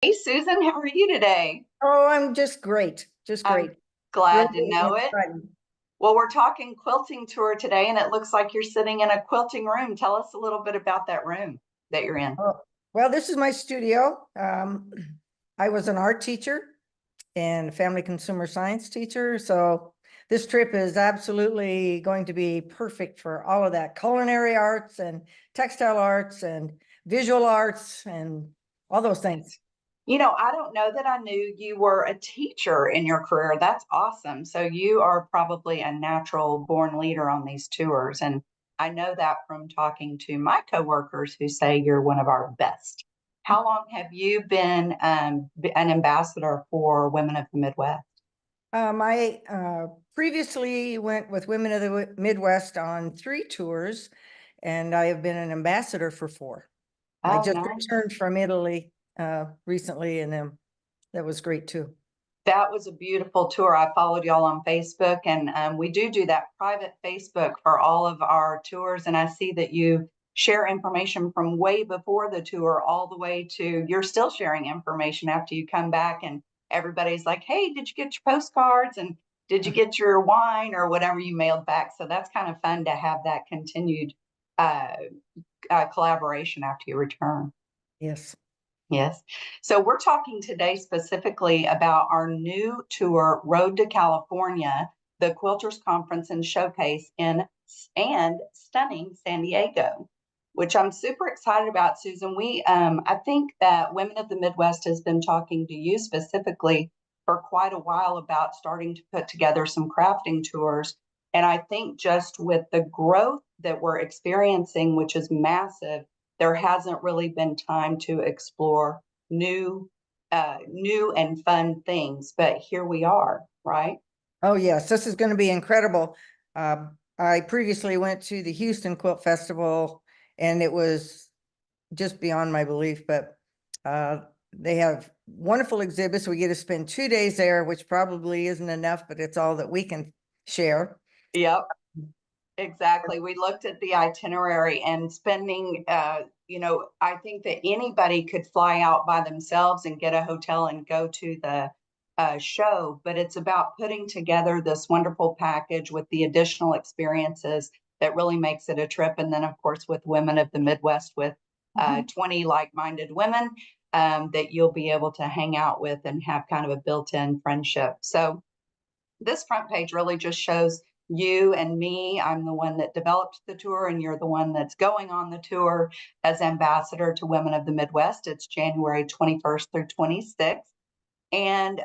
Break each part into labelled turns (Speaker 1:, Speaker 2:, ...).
Speaker 1: Hey, Susan, how are you today?
Speaker 2: Oh, I'm just great. Just
Speaker 1: I'm
Speaker 2: great.
Speaker 1: glad
Speaker 2: Thrilled
Speaker 1: to
Speaker 2: and
Speaker 1: know it.
Speaker 2: excited.
Speaker 1: Well, we're talking quilting tour today, and it looks like you're sitting in a quilting room. Tell us a little bit about that room that you're in.
Speaker 2: Oh, well, this is my studio. I was an art teacher and family consumer science teacher. So this trip is absolutely going to be perfect for all of that culinary arts and textile arts and visual arts and all those things.
Speaker 1: I don't know that I knew you were a teacher in your career. That's awesome. So you are probably a natural born leader on these tours. And I know that from talking to my coworkers who say you're one of our best. How long have you been an ambassador for Women of the Midwest?
Speaker 2: I previously went with Women of the Midwest on 3 tours, and I have been an ambassador for 4. I
Speaker 1: Oh,
Speaker 2: just
Speaker 1: nice.
Speaker 2: returned from Italy recently, and that was great too.
Speaker 1: That was a beautiful tour. I followed y'all on Facebook, and we do that private Facebook for all of our tours. And I see that you share information from way before the tour all the way to you're still sharing information after you come back, and everybody's like, "Hey, did you get your postcards? And did you get your wine or whatever you mailed back?" So that's kind of fun to have that continued uh, collaboration after you return.
Speaker 2: Yes.
Speaker 1: Yes. So we're talking today specifically about our new tour, Road to California, the Quilters Conference and Showcase in and stunning San Diego, which I'm super excited about, Susan. I think that Women of the Midwest has been talking to you specifically for quite a while about starting to put together some crafting tours. And I think just with the growth that we're experiencing, which is massive, there hasn't really been time to explore new and fun things. But here we are, right?
Speaker 2: Oh, yes, this is going to be incredible. I previously went to the Houston Quilt Festival, and it was just beyond my belief, but uh, they have wonderful exhibits. We get to spend 2 days there, which probably isn't enough, but it's all that we can share.
Speaker 1: Yep, exactly. We looked at the itinerary and spending, I think that anybody could fly out by themselves and get a hotel and go to the show, but it's about putting together this wonderful package with the additional experiences that really makes it a trip. And then, of course, with Women of the Midwest, with 20 like minded women that you'll be able to hang out with and have kind of a built in friendship. So, this front page really just shows you and me. I'm the one that developed the tour, and you're the one that's going on the tour as ambassador to Women of the Midwest. It's January 21st through 26th. And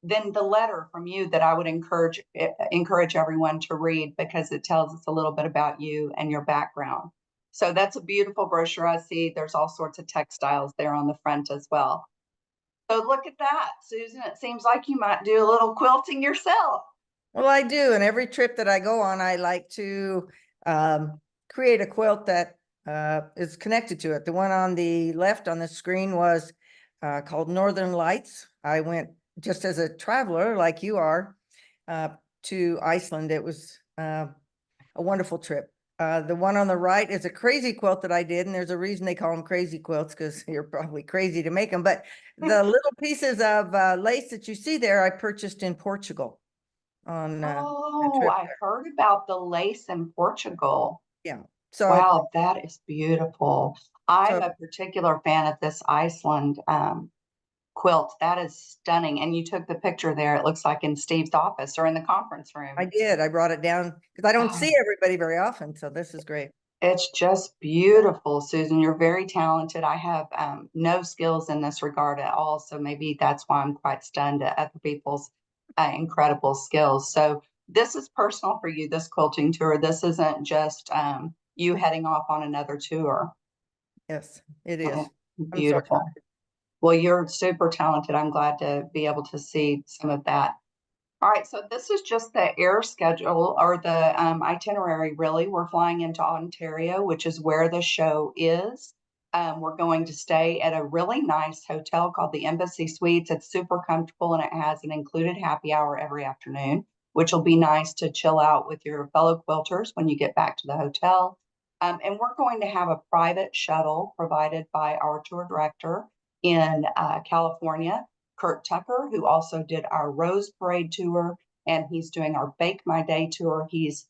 Speaker 1: then the letter from you that I would encourage everyone to read because it tells us a little bit about you and your background. So that's a beautiful brochure. I see there's all sorts of textiles there on the front as well. So look at that, Susan. It seems like you might do a little quilting yourself.
Speaker 2: Well, I do. And every trip that I go on, I like to um, create a quilt that is connected to it. The one on the left on the screen was called Northern Lights. I went just as a traveler, like you are, uh, to Iceland. It was a wonderful trip. The one on the right is a crazy quilt that I did, and there's a reason they call them crazy quilts because you're probably crazy to make them. But the little pieces of lace that you see there, I purchased in Portugal on a
Speaker 1: Oh,
Speaker 2: trip
Speaker 1: I
Speaker 2: there.
Speaker 1: heard about the lace in Portugal.
Speaker 2: Yeah. So,
Speaker 1: Wow, that is beautiful. I'm
Speaker 2: so
Speaker 1: a particular fan of this Iceland quilt. That is stunning. And you took the picture there. It looks like in Steve's office or in the conference
Speaker 2: I
Speaker 1: room.
Speaker 2: did. I brought it down because I don't
Speaker 1: Oh,
Speaker 2: see everybody very often. So this is great.
Speaker 1: it's just beautiful, Susan. You're very talented. I have no skills in this regard at all. So maybe that's why I'm quite stunned at other people's incredible skills. So this is personal for you, this quilting tour. This isn't just you heading off on another tour.
Speaker 2: Yes, it
Speaker 1: Oh,
Speaker 2: is. I'm so
Speaker 1: beautiful. Well, you're super talented. I'm glad to be able to see some of that. All right, so this is just the air schedule or the itinerary, really. We're flying into Ontario, which is where the show is. We're going to stay at a really nice hotel called the Embassy Suites. It's super comfortable and it has an included happy hour every afternoon, which will be nice to chill out with your fellow quilters when you get back to the hotel. And we're going to have a private shuttle provided by our tour director in California, Kurt Tucker, who also did our Rose Parade tour, and he's doing our Bake My Day tour. He's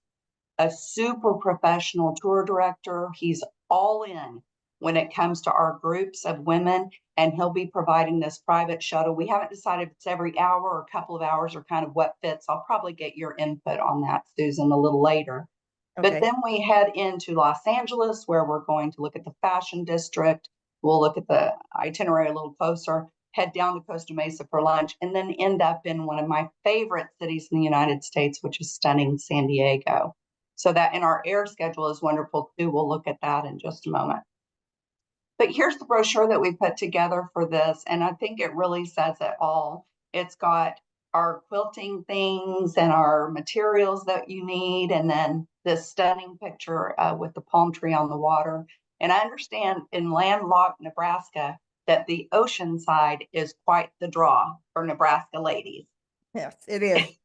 Speaker 1: a super professional tour director. He's all in when it comes to our groups of women, and he'll be providing this private shuttle. We haven't decided if it's every hour or a couple of hours or kind of what fits. I'll probably get your input on that, Susan, a little later. But
Speaker 2: Okay.
Speaker 1: then we head into Los Angeles, where we're going to look at the fashion district. We'll look at the itinerary a little closer, head down to Costa Mesa for lunch, and then end up in one of my favorite cities in the United States, which is stunning San Diego. So that in our air schedule is wonderful too. We'll look at that in just a moment. But here's the brochure that we put together for this, and I think it really says it all. It's got our quilting things and our materials that you need, and then this stunning picture with the palm tree on the water. And I understand in landlocked Nebraska that the ocean side is quite the draw for Nebraska ladies.
Speaker 2: Yes, it is.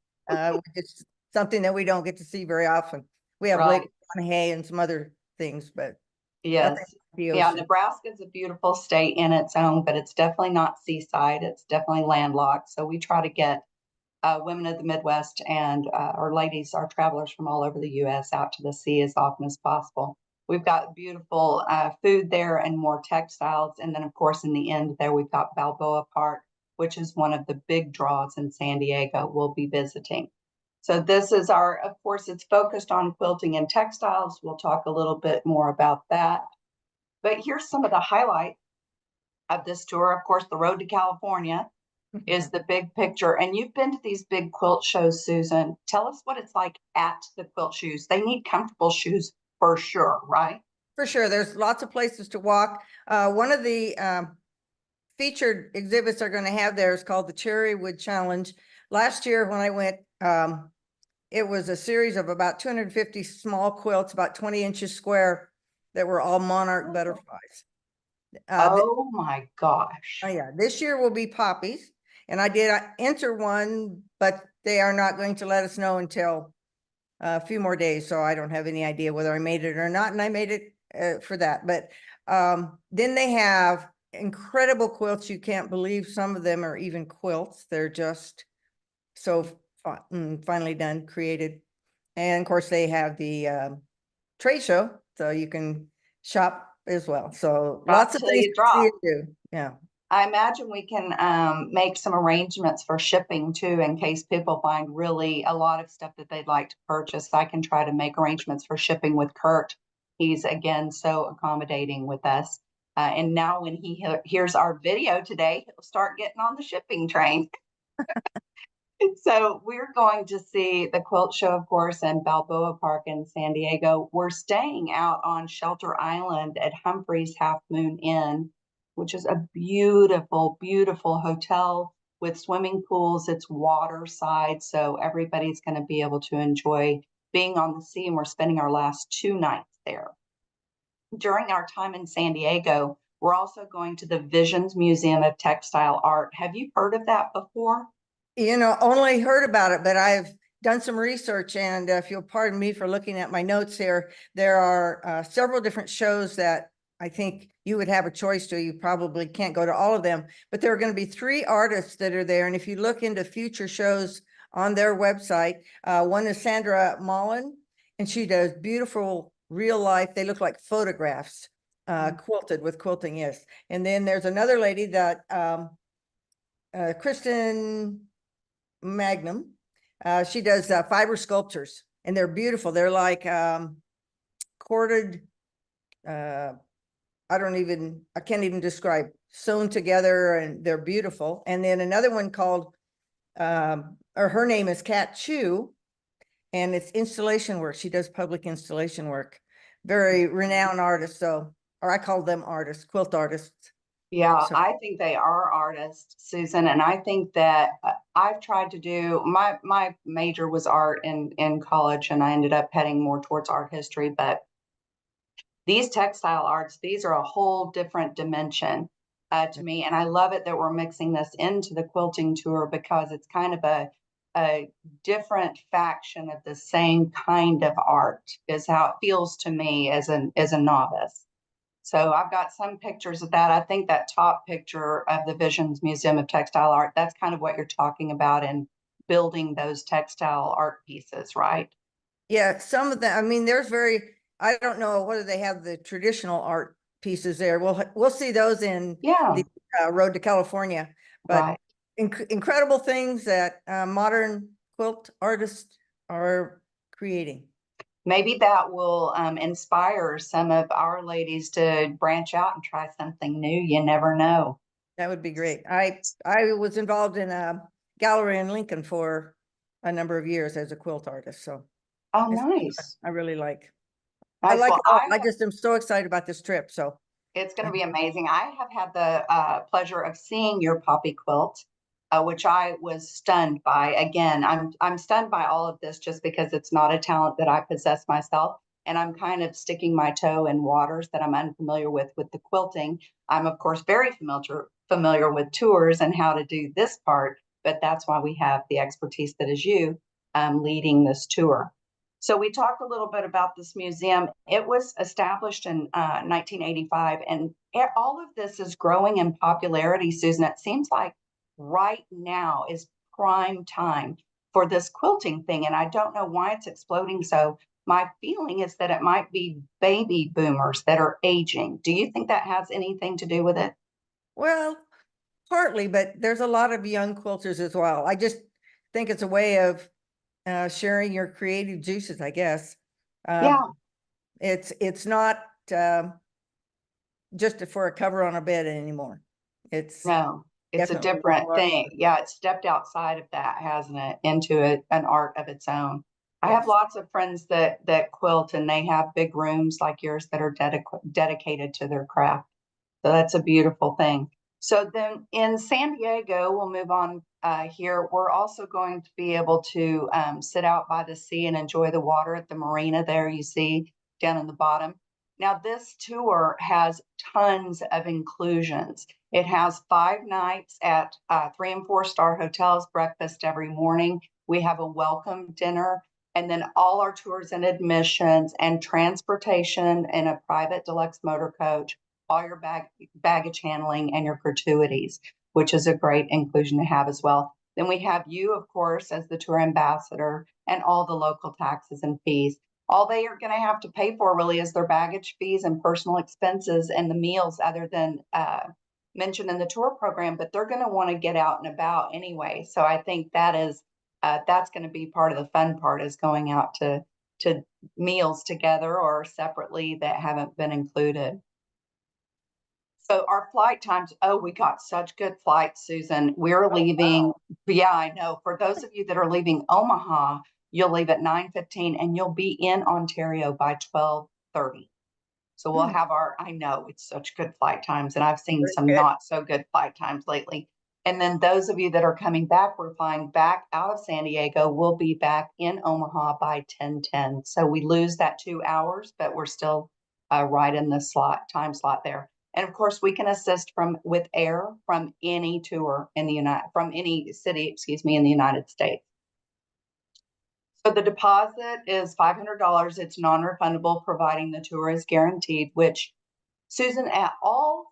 Speaker 2: It's something that we don't get to see very often. We have
Speaker 1: Right.
Speaker 2: Lake Hay and some other things, but
Speaker 1: Yes.
Speaker 2: nothing like the
Speaker 1: Yeah,
Speaker 2: ocean.
Speaker 1: Nebraska is a beautiful state in its own, but it's definitely not seaside. It's definitely landlocked. So we try to get women of the Midwest and our ladies, our travelers from all over the U.S. out to the sea as often as possible. We've got beautiful food there and more textiles. And then, of course, in the end there, we've got Balboa Park, which is one of the big draws in San Diego we'll be visiting. So this is our, of course, it's focused on quilting and textiles. We'll talk a little bit more about that. But here's some of the highlights of this tour. Of course, the road to California is the big picture. And you've been to these big quilt shows, Susan. Tell us what it's like at the quilt shoes. They need comfortable shoes for sure, right?
Speaker 2: For sure, there's lots of places to walk. One of the featured exhibits they're going to have there is called the Cherrywood Challenge. Last year when I went, it was a series of about 250 small quilts, about 20 inches square, that were all monarch butterflies.
Speaker 1: Oh my gosh.
Speaker 2: Oh yeah, this year will be poppies, and I did enter one, but they are not going to let us know until a few more days, so I don't have any idea whether I made it or not, and I made it for that. But then they have incredible quilts. You can't believe some of them are even quilts. They're just so finally done, created. And of course, they have the trade show, so you can shop as well. So lots of
Speaker 1: Till
Speaker 2: things
Speaker 1: you
Speaker 2: to see
Speaker 1: drop.
Speaker 2: and do. Yeah.
Speaker 1: I imagine we can make some arrangements for shipping too, in case people find really a lot of stuff that they'd like to purchase. I can try to make arrangements for shipping with Kurt. He's again so accommodating with us. And now when he hears our video today, he'll start getting on the shipping train. So we're going to see the quilt show, of course, in Balboa Park in San Diego. We're staying out on Shelter Island at Humphreys Half Moon Inn, which is a beautiful, beautiful hotel with swimming pools. It's waterside, so everybody's going to be able to enjoy being on the sea, and we're spending our last 2 nights there. During our time in San Diego, we're also going to the Visions Museum of Textile Art. Have you heard of that before?
Speaker 2: Only heard about it, but I've done some research, and if you'll pardon me for looking at my notes here, there are several different shows that I think you would have a choice to. You probably can't go to all of them, but there are going to be 3 artists that are there. And if you look into future shows on their website, one is Sandra Mullen, and she does beautiful real life. They look like photographs, quilted with quilting, yes. And then there's another lady that Kristen Magnum. She does fiber sculptures, and they're beautiful. They're like corded, I can't even describe, sewn together, and they're beautiful. And then another one called, or her name is Kat Chu, and it's installation work. She does public installation work. Very renowned artist, or I call them artists, quilt artists.
Speaker 1: Yeah,
Speaker 2: So
Speaker 1: I think they are artists, Susan, and I think that I've tried to do my major was art in college, and I ended up heading more towards art history. But these textile arts, these are a whole different dimension to me, and I love it that we're mixing this into the quilting tour, because it's kind of a different faction of the same kind of art, is how it feels to me as a novice. So I've got some pictures of that. I think that top picture of the Visions Museum of Textile Art, that's kind of what you're talking about in building those textile art pieces, right?
Speaker 2: Yeah, some of them, I mean, I don't know whether they have the traditional art pieces there. We'll see those in
Speaker 1: Yeah,
Speaker 2: the Road to California. But
Speaker 1: right.
Speaker 2: incredible things that modern quilt artists are creating.
Speaker 1: Maybe that will inspire some of our ladies to branch out and try something new. You never know.
Speaker 2: That would be great. I was involved in a gallery in Lincoln for a number of years as a quilt artist, so
Speaker 1: Oh,
Speaker 2: it's,
Speaker 1: nice.
Speaker 2: I really like. I
Speaker 1: Nice.
Speaker 2: like
Speaker 1: Well,
Speaker 2: it all. I just am so excited about this trip, so.
Speaker 1: it's going to be amazing. I have had the pleasure of seeing your poppy quilt, which I was stunned by. Again, I'm stunned by all of this just because it's not a talent that I possess myself, and I'm kind of sticking my toe in waters that I'm unfamiliar with the quilting. I'm of course very familiar with tours and how to do this part, but that's why we have the expertise that is you leading this tour. So we talked a little bit about this museum. It was established in 1985, and all of this is growing in popularity, Susan. It seems like right now is prime time for this quilting thing, and I don't know why it's exploding. So my feeling is that it might be baby boomers that are aging. Do you think that has anything to do with it?
Speaker 2: Well, partly, but there's a lot of young quilters as well. I just think it's a way of sharing your creative juices, I guess. Um,
Speaker 1: Yeah,
Speaker 2: it's not just for a cover on a bed anymore. It's
Speaker 1: no, it's a
Speaker 2: definitely
Speaker 1: different
Speaker 2: more.
Speaker 1: thing. Yeah, it stepped outside of that, hasn't it, into an art of its own. I have
Speaker 2: Yes.
Speaker 1: lots of friends that quilt and they have big rooms like yours that are dedicated to their craft. So that's a beautiful thing. So then in San Diego, we'll move on here. We're also going to be able to sit out by the sea and enjoy the water at the marina there you see down in the bottom. Now, this tour has tons of inclusions. It has 5 nights at 3 and 4 star hotels, breakfast every morning. We have a welcome dinner, and then all our tours and admissions and transportation in a private deluxe motor coach, all your baggage handling and your gratuities, which is a great inclusion to have as well. Then we have you, of course, as the tour ambassador and all the local taxes and fees. All they are going to have to pay for really is their baggage fees and personal expenses and the meals, other than mentioned in the tour program. But they're going to want to get out and about anyway. So I think that's going to be part of the fun part, is going out to meals together or separately that haven't been included. So our flight times, oh, we got such good flights, Susan. We're leaving. Yeah, I know. For those of you that are leaving Omaha, you'll leave at 9:15 and you'll be in Ontario by 12:30. So we'll
Speaker 2: Hmm,
Speaker 1: have I know it's such good flight times, and I've seen
Speaker 2: very
Speaker 1: some
Speaker 2: good.
Speaker 1: not so good flight times lately. And then those of you that are coming back, we're flying back out of San Diego. We'll be back in Omaha by 10:10. So we lose that 2 hours, but we're still right in the time slot there. And of course, we can assist with air from any tour from any city, excuse me, in the United States. So the deposit is $500. It's non-refundable, providing the tour is guaranteed, which, Susan, at all,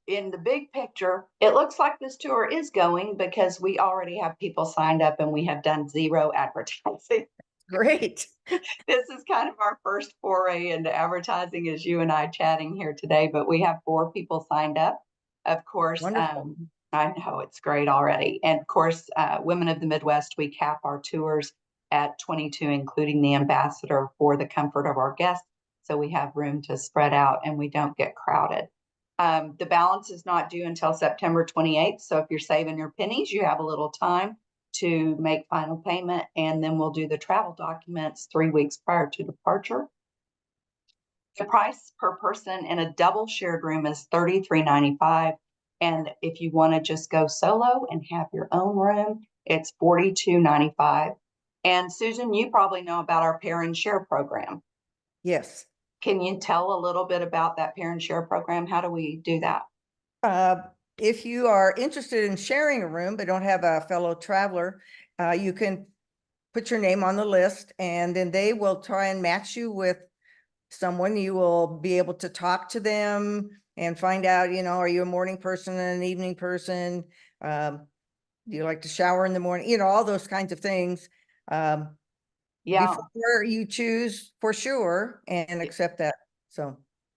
Speaker 1: in the big picture, it looks like this tour is going because we already have people signed up and we have done zero advertising.
Speaker 2: Great.
Speaker 1: This is kind of our first foray into advertising, as you and I chatting here today, but we have 4 people signed up. Of course,
Speaker 2: Wonderful.
Speaker 1: I know it's great already. And of course, Women of the Midwest, we cap our tours at 22, including the ambassador, for the comfort of our guests. So we have room to spread out and we don't get crowded. The balance is not due until September 28th. So if you're saving your pennies, you have a little time to make final payment, and then we'll do the travel documents 3 weeks prior to departure. The price per person in a double shared room is $33.95. And if you want to just go solo and have your own room, it's $42.95. And Susan, you probably know about our Pair and Share program.
Speaker 2: Yes.
Speaker 1: Can you tell a little bit about that Pair and Share program? How do we do that?
Speaker 2: If you are interested in sharing a room but don't have a fellow traveler, you can put your name on the list and then they will try and match you with someone, you will be able to talk to them and find out, you know, are you a morning person and an evening person? Do you like to shower in the morning? You know, all those kinds of things.
Speaker 1: Yeah.
Speaker 2: Before you choose for sure and
Speaker 1: y-
Speaker 2: accept that. So,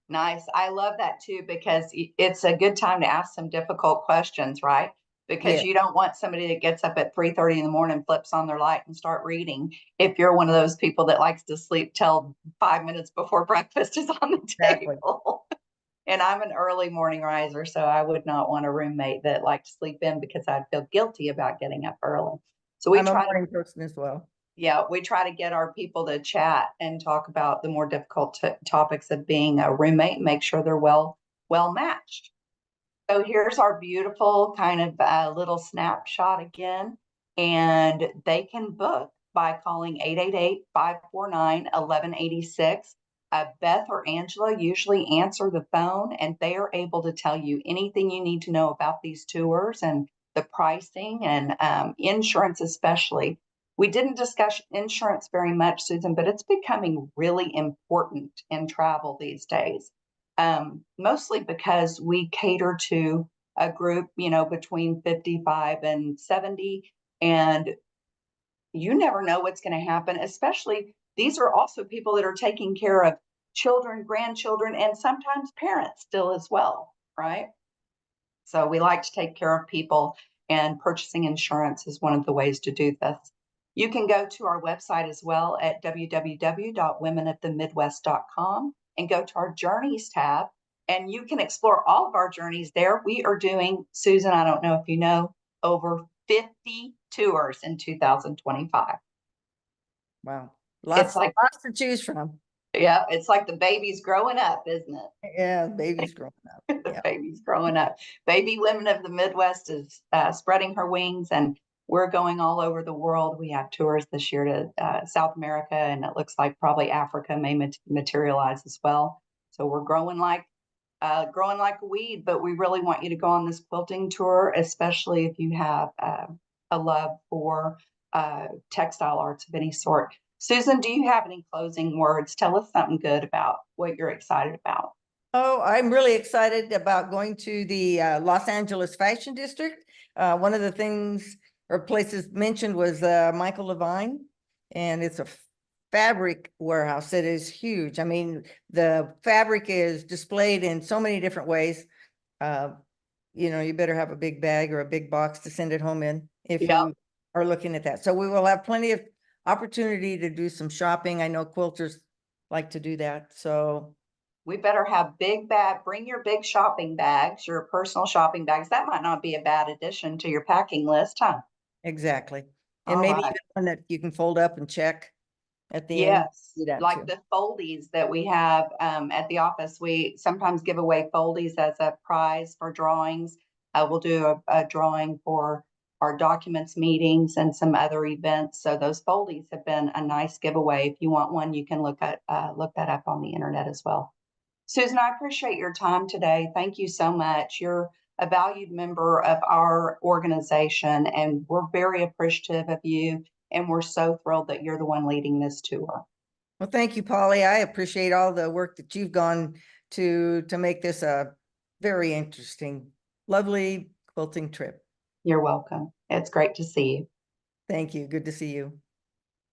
Speaker 1: Nice. I love that too, because it's a good time to ask some difficult questions, right?
Speaker 2: yeah,
Speaker 1: Because you don't want somebody that gets up at 3:30 in the morning, flips on their light and start reading. If you're one of those people that likes to sleep till 5 minutes before breakfast is on the
Speaker 2: exactly.
Speaker 1: table. And I'm an early morning riser, so I would not want a roommate that liked to sleep in because I'd feel guilty about getting up early. So we
Speaker 2: I'm a
Speaker 1: try to,
Speaker 2: morning person as well.
Speaker 1: yeah, we try to get our people to chat and talk about the more difficult topics of being a roommate and make sure they're well matched. So here's our beautiful kind of little snapshot again, and they can book by calling 888-549-1186. Beth or Angela usually answer the phone, and they are able to tell you anything you need to know about these tours and the pricing and insurance especially. We didn't discuss insurance very much, Susan, but it's becoming really important in travel these days. Mostly because we cater to a group, you know, between 55 and 70, and you never know what's going to happen, especially these are also people that are taking care of children, grandchildren, and sometimes parents still as well, right? So we like to take care of people, and purchasing insurance is one of the ways to do this. You can go to our website as well at www.womenofthemidwest.com and go to our journeys tab, and you can explore all of our journeys there. We are doing, Susan, I don't know if you know, over 50 tours in 2025.
Speaker 2: Wow.
Speaker 1: It's like,
Speaker 2: Lots to choose from.
Speaker 1: yeah, it's like the baby's growing up, isn't it?
Speaker 2: Yeah, baby's growing up.
Speaker 1: The
Speaker 2: Yeah.
Speaker 1: baby's growing up. Baby Women of the Midwest is spreading her wings, and we're going all over the world. We have tours this year to South America, and it looks like probably Africa may materialize as well. So we're growing like a weed, but we really want you to go on this quilting tour, especially if you have a love for textile arts of any sort. Susan, do you have any closing words? Tell us something good about what you're excited about.
Speaker 2: Oh, I'm really excited about going to the Los Angeles Fashion District. One of the things or places mentioned was Michael Levine, and it's a fabric warehouse that is huge. I mean, the fabric is displayed in so many different ways. Uh, you know, you better have a big bag or a big box to send it home in if
Speaker 1: Yeah.
Speaker 2: you are looking at that. So we will have plenty of opportunity to do some shopping. I know quilters like to do that. So
Speaker 1: We better have big bag, bring your big shopping bags, your personal shopping bags. That might not be a bad addition to your packing list, huh?
Speaker 2: exactly. And
Speaker 1: All
Speaker 2: maybe
Speaker 1: right.
Speaker 2: even one that you can fold up and check at the end.
Speaker 1: Yes,
Speaker 2: Do that
Speaker 1: like
Speaker 2: too.
Speaker 1: the foldies that we have at the office. We sometimes give away foldies as a prize for drawings. We'll do a drawing for our documents meetings and some other events. So those foldies have been a nice giveaway. If you want one, you can look that up on the internet as well. Susan, I appreciate your time today. Thank you so much. You're a valued member of our organization, and we're very appreciative of you. And we're so thrilled that you're the one leading this tour.
Speaker 2: Well, thank you, Polly. I appreciate all the work that you've gone to make this a very interesting, lovely quilting trip.
Speaker 1: You're welcome. It's great to see you.
Speaker 2: Thank you. Good to see you.